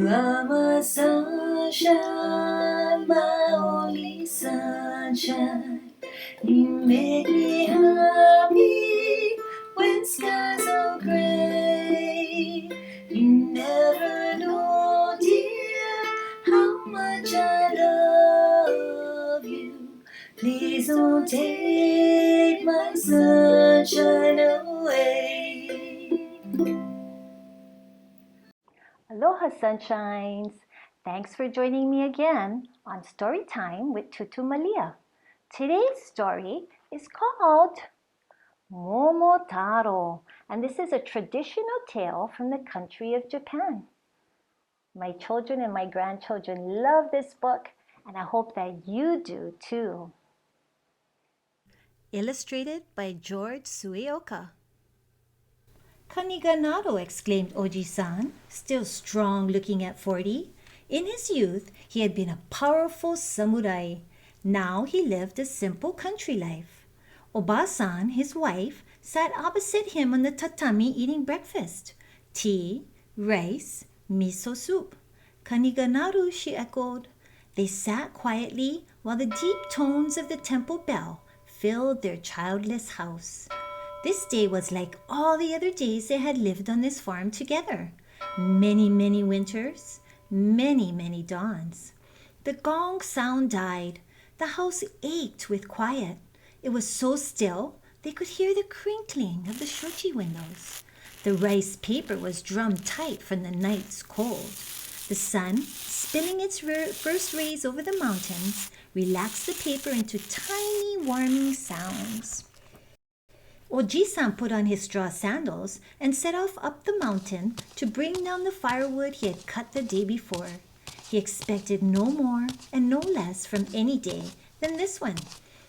are my sunshine, my only sunshine. You make me happy when skies are gray. You never know, dear, how much I love you. Please don't take my sunshine away. Aloha, sunshines! Thanks for joining me again on Story Time with Tutu Malia. Today's story is called Momotaro, and this is a traditional tale from the country of Japan. My children and my grandchildren love this book, and I hope that you do too. Illustrated by George Sueoka. Kaniganado, exclaimed Oji-san, still strong looking at 40. In his youth, he had been a powerful samurai. Now he lived a simple country life. Oba-san, his wife, sat opposite him on the tatami eating breakfast. Tea, rice, miso soup. Kaniganado, she echoed. They sat quietly while the deep tones of the temple bell filled their childless house. This day was like all the other days they had lived on this farm together. Many, many winters, many, many dawns. The gong sound died. The house ached with quiet. It was so still they could hear the crinkling of the shoji windows. The rice paper was drummed tight from the night's cold. The sun, spinning its first rays over the mountains, relaxed the paper into tiny warming sounds. Oji-san put on his straw sandals and set off up the mountain to bring down the firewood he had cut the day before. He expected no more and no less from any day than this one,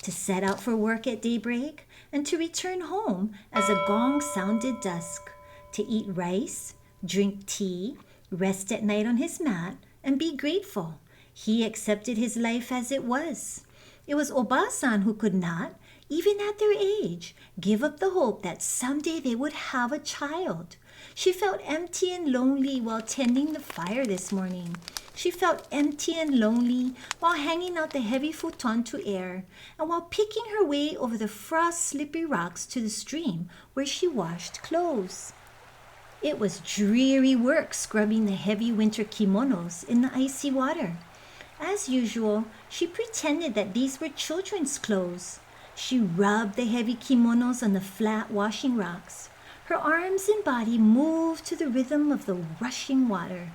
to set out for work at daybreak and to return home as a gong sounded dusk, to eat rice, drink tea, rest at night on his mat, and be grateful. He accepted his life as it was. It was Oba-san who could not, even at their age, give up the hope that someday they would have a child. She felt empty and lonely while tending the fire this morning. She felt empty and lonely while hanging out the heavy futon to air and while picking her way over the frost-slippery rocks to the stream where she washed clothes. It was dreary work scrubbing the heavy winter kimonos in the icy water. As usual, she pretended that these were children's clothes. She rubbed the heavy kimonos on the flat washing rocks. Her arms and body moved to the rhythm of the rushing water.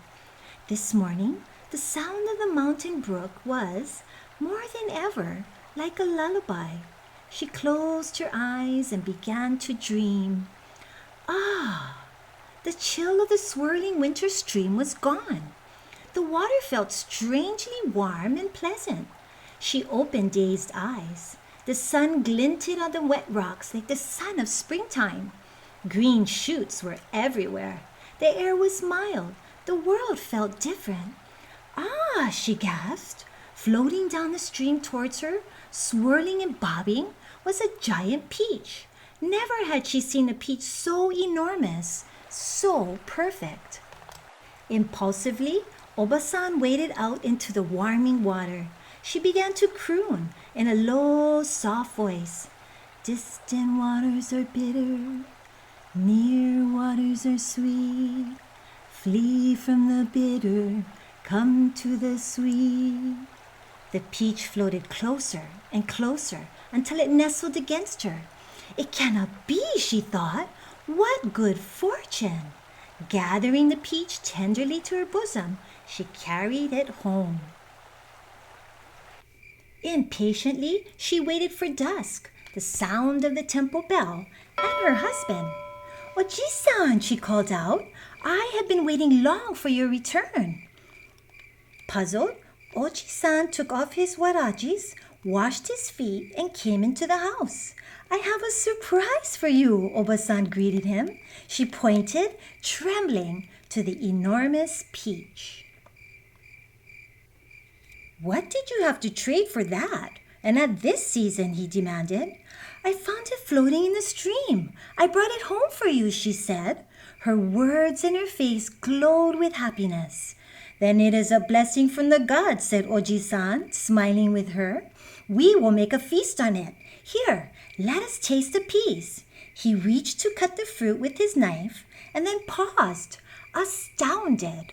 This morning, the sound of the mountain brook was, more than ever, like a lullaby. She closed her eyes and began to dream. Ah! The chill of the swirling winter stream was gone. The water felt strangely warm and pleasant. She opened dazed eyes. The sun glinted on the wet rocks like the sun of springtime. Green shoots were everywhere. The air was mild. The world felt different. Ah, she gasped. Floating down the stream towards her, swirling and bobbing, was a giant peach. Never had she seen a peach so enormous, so perfect. Impulsively, Oba-san waded out into the warming water. She began to croon in a low, soft voice. Distant waters are bitter, near waters are sweet. Flee from the bitter, come to the sweet. The peach floated closer and closer until it nestled against her. It cannot be, she thought. What good fortune! Gathering the peach tenderly to her bosom, she carried it home. Impatiently, she waited for dusk, the sound of the temple bell, and her husband. Oji-san, she called out, I have been waiting long for your return. Puzzled, Oji-san took off his warajis, washed his feet, and came into the house. I have a surprise for you, Oba-san greeted him. She pointed, trembling, to the enormous peach. What did you have to trade for that? And at this season, he demanded. I found it floating in the stream. I brought it home for you, she said. Her words and her face glowed with happiness. Then it is a blessing from the gods, said Oji-san, smiling with her. We will make a feast on it. Here, let us taste a piece. He reached to cut the fruit with his knife and then paused, astounded.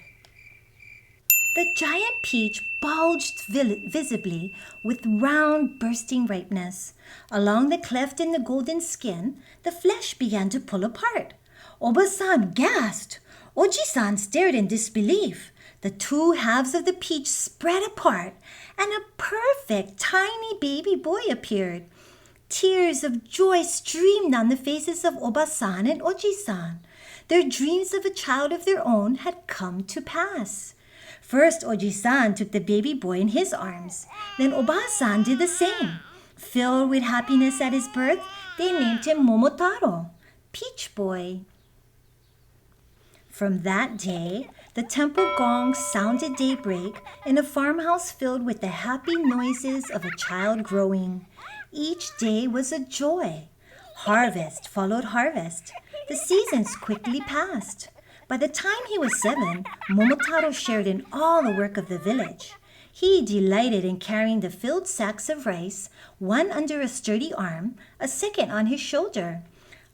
The giant peach bulged visibly with round, bursting ripeness. Along the cleft in the golden skin, the flesh began to pull apart. Oba-san gasped. Oji-san stared in disbelief. The two halves of the peach spread apart, and a perfect tiny baby boy appeared. Tears of joy streamed down the faces of Oba-san and Oji-san. Their dreams of a child of their own had come to pass. First, Oji-san took the baby boy in his arms. Then Oba-san did the same. Filled with happiness at his birth, they named him Momotaro, Peach Boy. From that day, the temple gong sounded daybreak in a farmhouse filled with the happy noises of a child growing. Each day was a joy. Harvest followed harvest. The seasons quickly passed. By the time he was 7, Momotaro shared in all the work of the village. He delighted in carrying the filled sacks of rice, one under a sturdy arm, a second on his shoulder.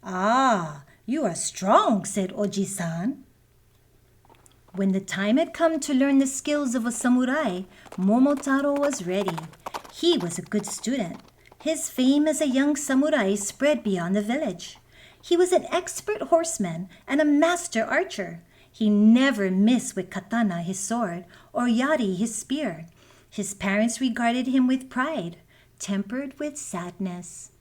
Ah, you are strong, said Oji-san. When the time had come to learn the skills of a samurai, Momotaro was ready. He was a good student. His fame as a young samurai spread beyond the village. He was an expert horseman and a master archer. He never missed with katana, his sword, or yari, his spear. His parents regarded him with pride, tempered with sadness.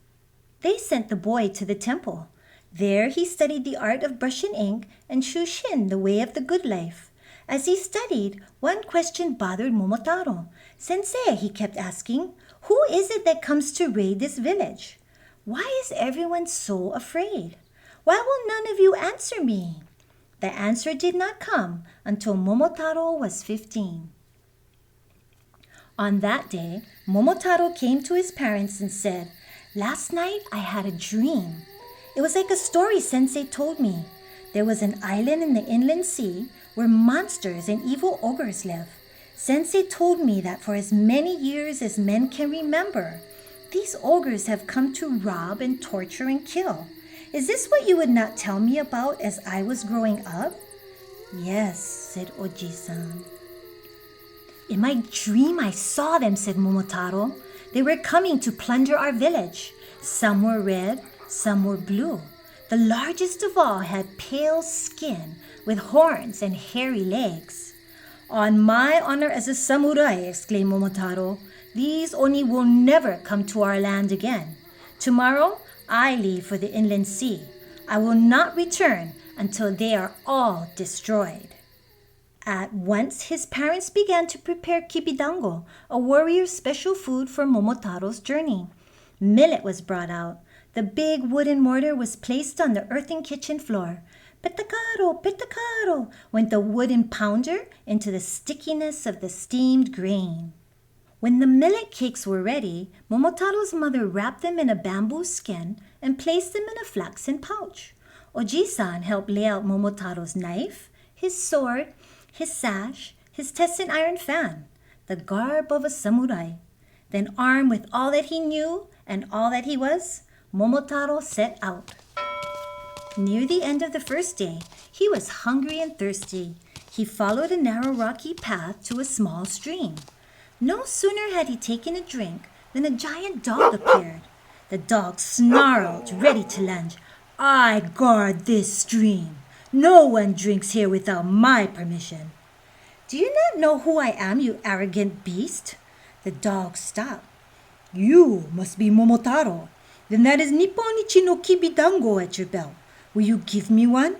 They sent the boy to the temple. There he studied the art of brush and ink and shushin, the way of the good life. As he studied, one question bothered Momotaro. Sensei, he kept asking, who is it that comes to raid this village? Why is everyone so afraid? Why will none of you answer me? The answer did not come until Momotaro was 15. On that day, Momotaro came to his parents and said, Last night I had a dream. It was like a story Sensei told me. There was an island in the inland sea where monsters and evil ogres live. Sensei told me that for as many years as men can remember, these ogres have come to rob and torture and kill. Is this what you would not tell me about as I was growing up? Yes, said Oji-san. In my dream I saw them, said Momotaro. They were coming to plunder our village. Some were red, some were blue. The largest of all had pale skin with horns and hairy legs. On my honor as a samurai, exclaimed Momotaro, these oni will never come to our land again. Tomorrow, I leave for the inland sea. I will not return until they are all destroyed. At once, his parents began to prepare kibidango, a warrior's special food for Momotaro's journey. Millet was brought out. The big wooden mortar was placed on the earthen kitchen floor. Petacaro, petacaro, went the wooden pounder into the stickiness of the steamed grain. When the millet cakes were ready, Momotaro's mother wrapped them in a bamboo skin and placed them in a flaxen pouch. Oji-san helped lay out Momotaro's knife, his sword, his sash, his tesson iron fan, the garb of a samurai. Then, armed with all that he knew and all that he was, Momotaro set out. Near the end of the first day, he was hungry and thirsty. He followed a narrow rocky path to a small stream. No sooner had he taken a drink than a giant dog appeared. The dog snarled, ready to lunge. I guard this stream. No one drinks here without my permission. Do you not know who I am, you arrogant beast? The dog stopped. You must be Momotaro. Then that is Nipponichi no kibidango at your belt. Will you give me one?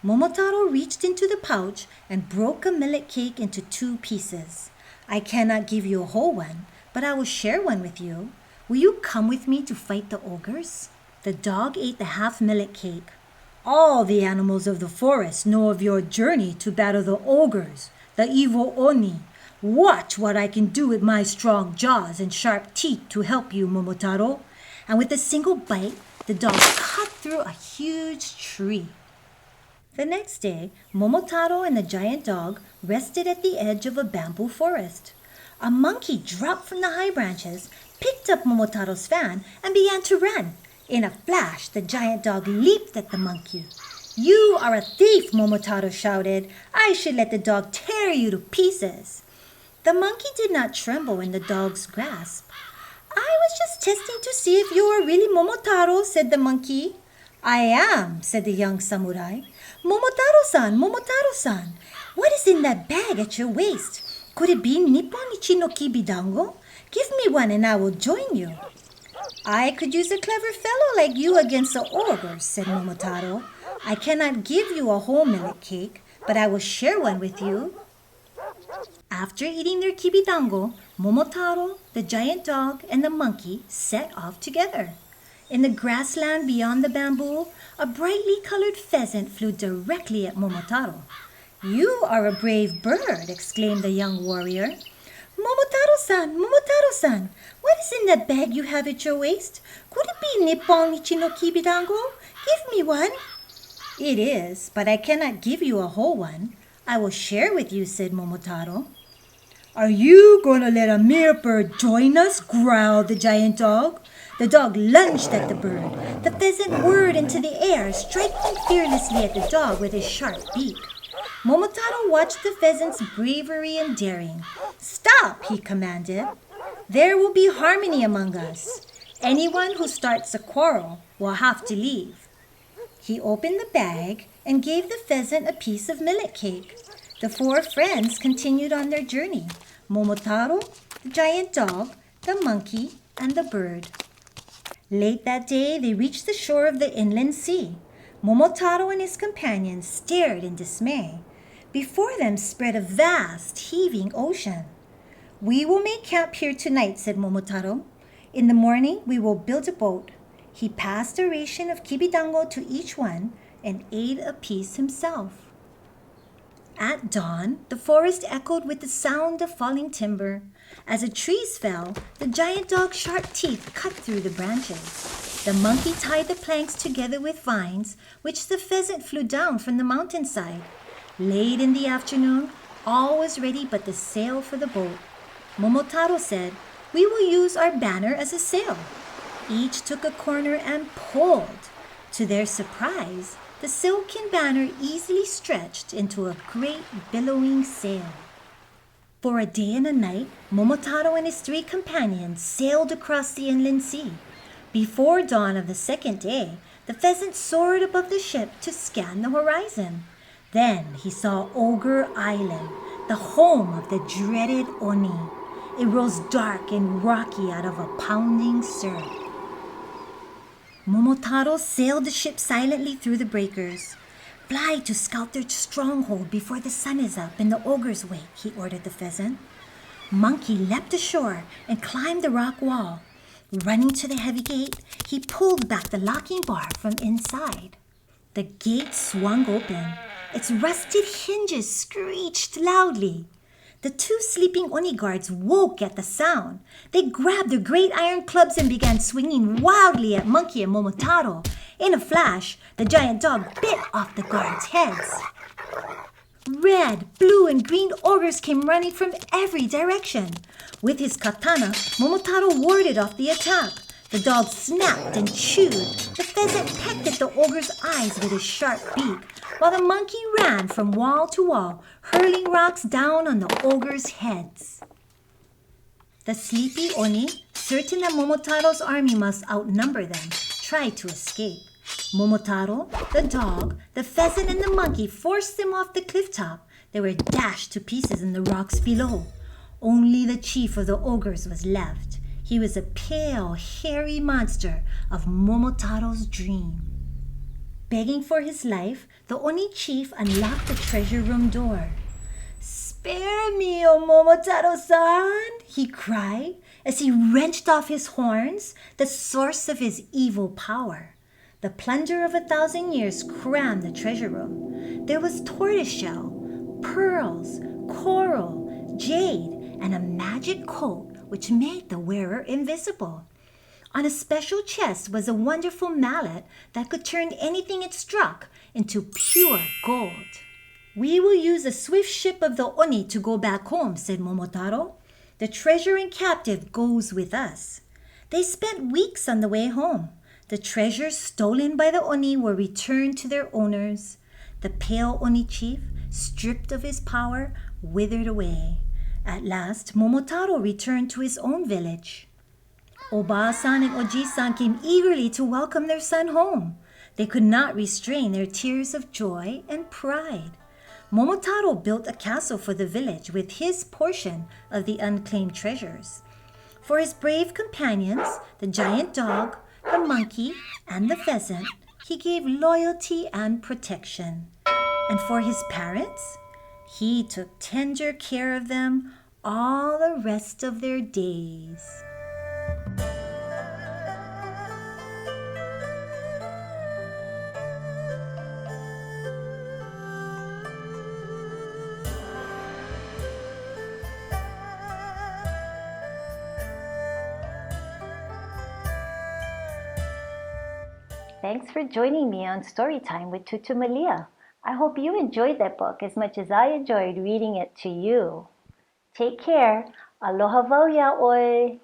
Momotaro reached into the pouch and broke a millet cake into 2 pieces. I cannot give you a whole one, but I will share one with you. Will you come with me to fight the ogres? The dog ate the half millet cake. All the animals of the forest know of your journey to battle the ogres, the evil oni. Watch what I can do with my strong jaws and sharp teeth to help you, Momotaro. And with a single bite, the dog cut through a huge tree. The next day, Momotaro and the giant dog rested at the edge of a bamboo forest. A monkey dropped from the high branches, picked up Momotaro's fan, and began to run. In a flash, the giant dog leaped at the monkey. "You are a thief," Momotaro shouted. "I should let the dog tear you to pieces." The monkey did not tremble in the dog's grasp. "I was just testing to see if you were really Momotaro," said the monkey. "I am," said the young samurai. "Momotaro-san, Momotaro-san, what is in that bag at your waist? Could it be Nippon Ichi no Kibidango? Give me one and I will join you." "I could use a clever fellow like you against the ogre," said Momotaro. "I cannot give you a whole millet cake, but I will share one with you." After eating their kibidango, Momotaro, the giant dog, and the monkey set off together. In the grassland beyond the bamboo, a brightly colored pheasant flew directly at Momotaro. "You are a brave bird," exclaimed the young warrior. "Momotaro-san, Momotaro-san, what is in that bag you have at your waist? Could it be Nippon Ichi no Kibidango? Give me one." "It is, but I cannot give you a whole one. I will share with you," said Momotaro. "Are you going to let a mere bird join us?" growled the giant dog. The dog lunged at the bird. The pheasant whirred into the air, striking fearlessly at the dog with his sharp beak. Momotaro watched the pheasant's bravery and daring. "Stop," he commanded. "There will be harmony among us. Anyone who starts a quarrel will have to leave." He opened the bag and gave the pheasant a piece of millet cake. The four friends continued on their journey: Momotaro, the giant dog, the monkey, and the bird. Late that day, they reached the shore of the inland sea. Momotaro and his companions stared in dismay. Before them spread a vast, heaving ocean. "We will make camp here tonight," said Momotaro. "In the morning, we will build a boat." He passed a ration of kibidango to each one and ate a piece himself. At dawn, the forest echoed with the sound of falling timber. As the trees fell, the giant dog's sharp teeth cut through the branches. The monkey tied the planks together with vines, which the pheasant flew down from the mountainside. Late in the afternoon, all was ready but the sail for the boat. Momotaro said, "We will use our banner as a sail." Each took a corner and pulled. To their surprise, the silken banner easily stretched into a great billowing sail. For a day and a night, Momotaro and his three companions sailed across the inland sea. Before dawn of the second day, the pheasant soared above the ship to scan the horizon. Then he saw Ogre Island, the home of the dreaded Oni. It rose dark and rocky out of a pounding surf. Momotaro sailed the ship silently through the breakers. "Fly to scout their stronghold before the sun is up in the ogre's wake," he ordered the pheasant. Monkey leapt ashore and climbed the rock wall. Running to the heavy gate, he pulled back the locking bar from inside. The gate swung open. Its rusted hinges screeched loudly. The two sleeping Oni guards woke at the sound. They grabbed their great iron clubs and began swinging wildly at Monkey and Momotaro. In a flash, the giant dog bit off the guards' heads. Red, blue, and green ogres came running from every direction. With his katana, Momotaro warded off the attack. The dog snapped and chewed. The pheasant pecked at the ogre's eyes with his sharp beak, while the monkey ran from wall to wall, hurling rocks down on the ogres' heads. The sleepy Oni, certain that Momotaro's army must outnumber them, tried to escape. Momotaro, the dog, the pheasant, and the monkey forced them off the cliff top. They were dashed to pieces in the rocks below. Only the chief of the ogres was left. He was a pale, hairy monster of Momotaro's dream. Begging for his life, the Oni chief unlocked the treasure room door. "Spare me, O Momotaro-san!" he cried as he wrenched off his horns, the source of his evil power. The plunder of 1,000 years crammed the treasure room. There was tortoiseshell, pearls, coral, jade, and a magic coat which made the wearer invisible. On a special chest was a wonderful mallet that could turn anything it struck into pure gold. "We will use the swift ship of the Oni to go back home," said Momotaro. "The treasure and captive goes with us." They spent weeks on the way home. The treasures stolen by the Oni were returned to their owners. The pale Oni chief, stripped of his power, withered away. At last, Momotaro returned to his own village. Oba-san and Oji-san came eagerly to welcome their son home. They could not restrain their tears of joy and pride. Momotaro built a castle for the village with his portion of the unclaimed treasures. For his brave companions, the giant dog, the monkey, and the pheasant, he gave loyalty and protection. And for his parents, he took tender care of them all the rest of their days. Thanks for joining me on Storytime with Tutu Malia. I hope you enjoyed that book as much as I enjoyed reading it to you. Take care. Aloha wau yaoi.